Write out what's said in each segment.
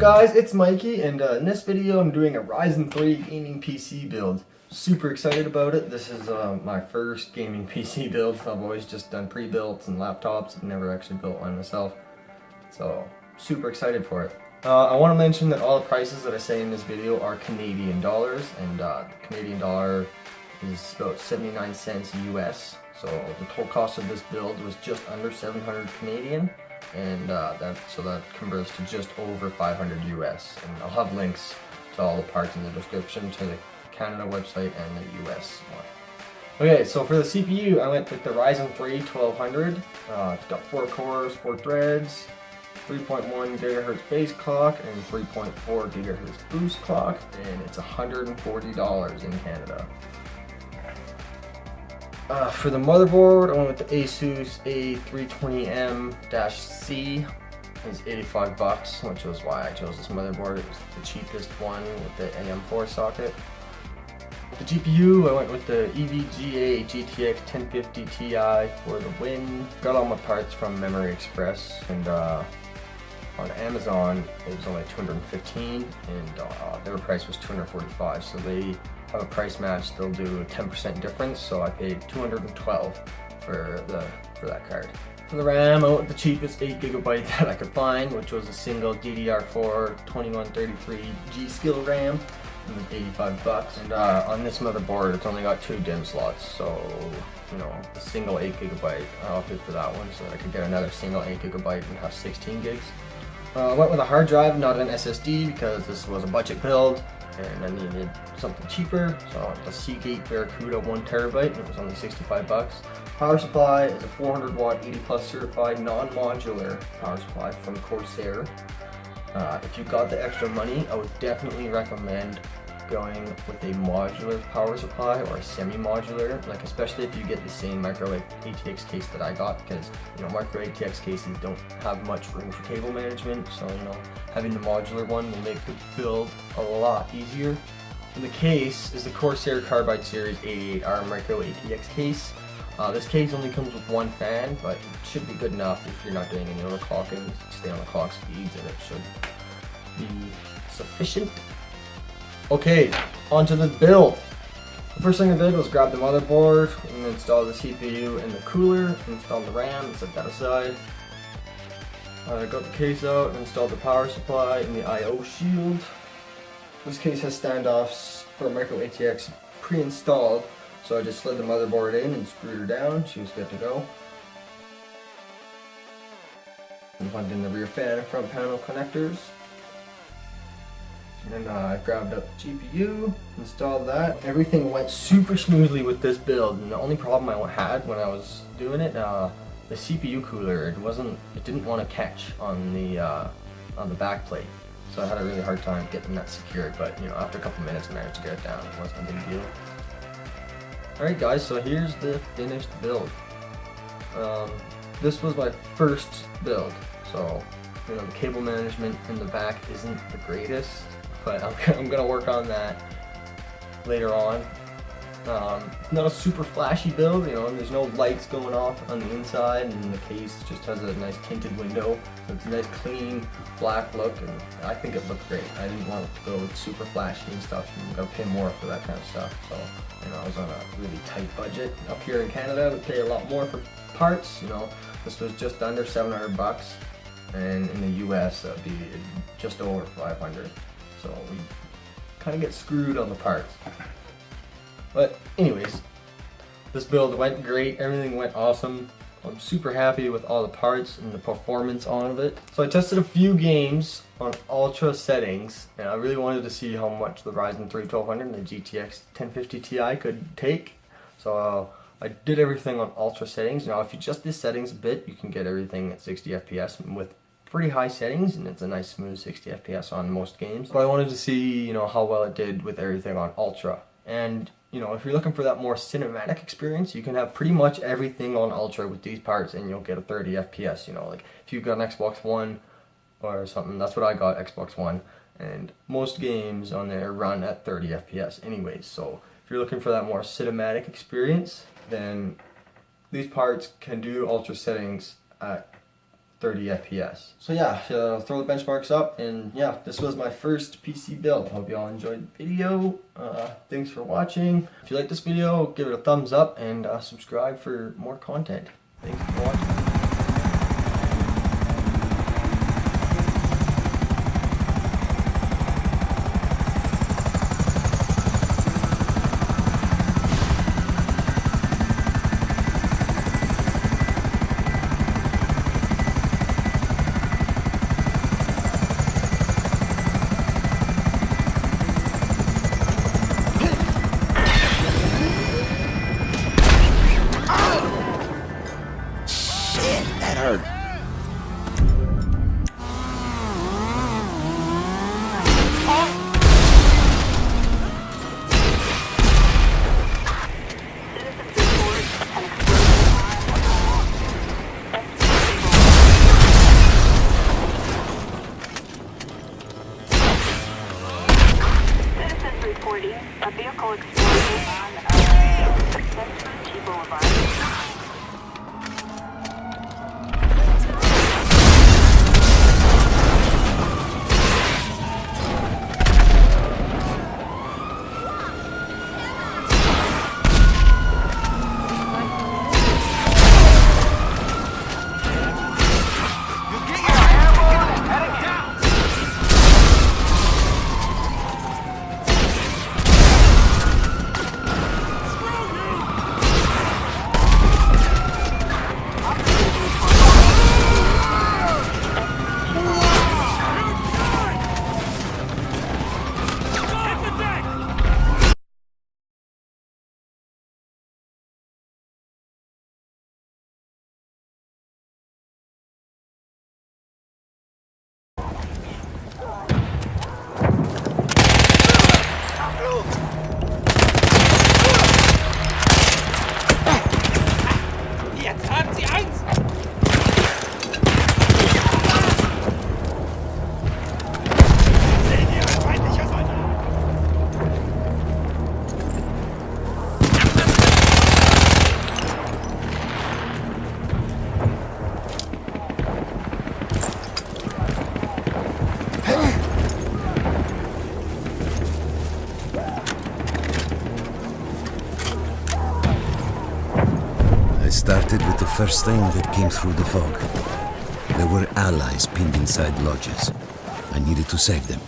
guys, it's Mikey, and in this video I'm doing a Ryzen 3 gaming PC build. Super excited about it. This is my first gaming PC build. I've always just done pre-builts and laptops. I've never actually built one myself. So, super excited for it. I want to mention that all the prices that I say in this video are Canadian dollars, and the Canadian dollar is about 79 cents US. So the total cost of this build was just under 700 Canadian. And that converts to just over 500 US, and I'll have links to all the parts in the description, to the Canada website and the US one. Okay, so for the CPU I went with the Ryzen 3 1200. It's got 4 cores, 4 threads, 3.1 GHz base clock and 3.4 GHz boost clock, and it's $140 in Canada. For the motherboard, I went with the Asus A320M-C. It's 85 bucks, which was why I chose this motherboard. It was the cheapest one with the AM4 socket. With the GPU, I went with the EVGA GTX 1050 Ti for the win. Got all my parts from Memory Express, and on Amazon it was only $215, and their price was $245. So they have a price match. They'll do a 10% difference, so I paid $212 for that card. For the RAM, I went with the cheapest 8GB that I could find, which was a single DDR4 2133 G-Skill RAM. It was 85 bucks. And on this motherboard, it's only got 2 DIMM slots, so you know, a single 8GB. I opted for that one so that I could get another single 8GB and have 16 gigs. I went with a hard drive, not an SSD, because this was a budget build and I needed something cheaper, so I went with the Seagate Barracuda 1TB. It was only 65 bucks. Power supply is a 400 watt 80 plus certified non-modular power supply from Corsair. If you got the extra money, I would definitely recommend going with a modular power supply or a semi-modular, like especially if you get the same micro ATX case that I got, because you know, micro ATX cases don't have much room for cable management, so you know, having the modular one will make the build a lot easier. And the case is the Corsair Carbide Series 88R micro ATX case. This case only comes with 1 fan, but it should be good enough if you're not doing any overclocking. Stay on the clock speeds and it should be sufficient. Okay, onto the build. The first thing I did was grab the motherboard and install the CPU and the cooler, install the RAM and set that aside. I got the case out and installed the power supply and the I/O shield. This case has standoffs for micro ATX pre-installed, so I just slid the motherboard in and screwed her down. She was good to go. And plugged in the rear fan and front panel connectors. And then I grabbed up the GPU, installed that. Everything went super smoothly with this build, and the only problem I had when I was doing it, the CPU cooler, it didn't want to catch on the back plate. So I had a really hard time getting that secured, but you know, after a couple minutes I managed to get it down. It wasn't a big deal. Alright guys, so here's the finished build. This was my first build, so you know, the cable management in the back isn't the greatest, but I'm gonna work on that later on. It's not a super flashy build, you know, and there's no lights going off on the inside, and the case just has a nice tinted window, so it's a nice clean black look, and I think it looked great. I didn't want it to go super flashy and stuff. I'm gonna pay more for that kind of stuff, so you know, I was on a really tight budget. Up here in Canada, we pay a lot more for parts. You know, this was just under 700 bucks, and in the US, that'd be just over 500. So we kind of get screwed on the parts. But anyways, this build went great. Everything went awesome. I'm super happy with all the parts and the performance on it. So I tested a few games on ultra settings, and I really wanted to see how much the Ryzen 3 1200 and the GTX 1050 Ti could take. So I did everything on ultra settings. Now if you adjust the settings a bit, you can get everything at 60 FPS with pretty high settings, and it's a nice smooth 60 FPS on most games. But I wanted to see, you know, how well it did with everything on ultra. And you know, if you're looking for that more cinematic experience, you can have pretty much everything on ultra with these parts and you'll get a 30 FPS, you know, like if you've got an Xbox One or something, that's what I got, Xbox One, and most games on there run at 30 FPS anyways. So if you're looking for that more cinematic experience, then these parts can do ultra settings at 30 FPS. So yeah, throw the benchmarks up, and yeah, this was my first PC build. Hope you all enjoyed the video. Thanks for watching. If you like this video, give it a thumbs up and subscribe for more content. Thanks for watching. That hurt. Citizens reporting a vehicle explosion on G Boulevard. Started with the first thing that came through the fog. There were allies pinned inside lodges. I needed to save them.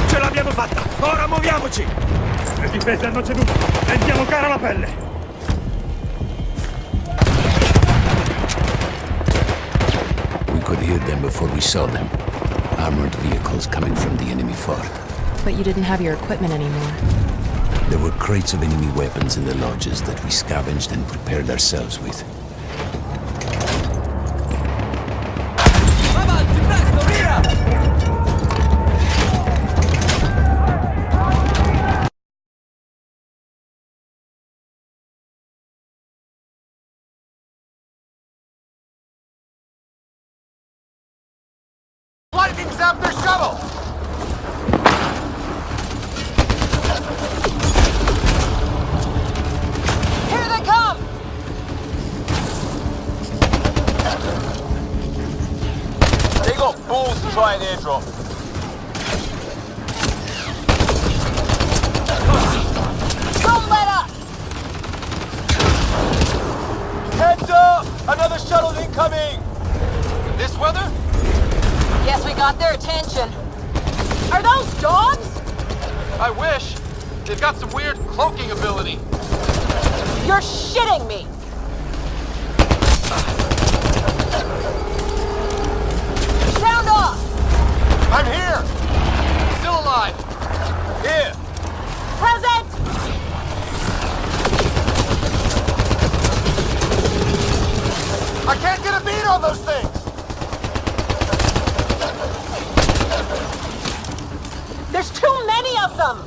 Ce l'abbiamo fatta! Ora muoviamoci! Le difese hanno ceduto! Rendiamo cara la pelle! We could hear them before we saw them. Armored vehicles coming from the enemy fort. But you didn't have your equipment anymore. There were crates of enemy weapons in the lodges that we scavenged and prepared ourselves with. Lightning zap their shuttle! Here they come! They got balls to try an airdrop. Don't let up! Heads up! Another shuttle incoming! This weather? Guess we got their attention. Are those dogs? I wish. They've got some weird cloaking ability. You're shitting me! Sound off! I'm here! Still alive! Here! Present! I can't get a beat on those things! There's too many of them!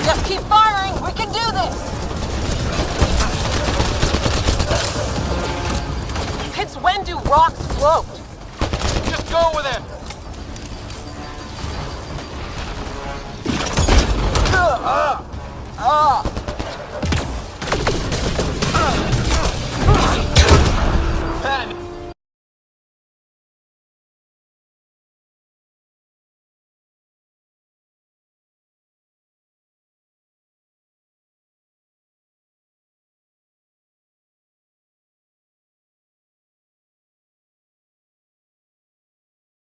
Just keep firing, we can do this! Since when do rocks float? Just go with it!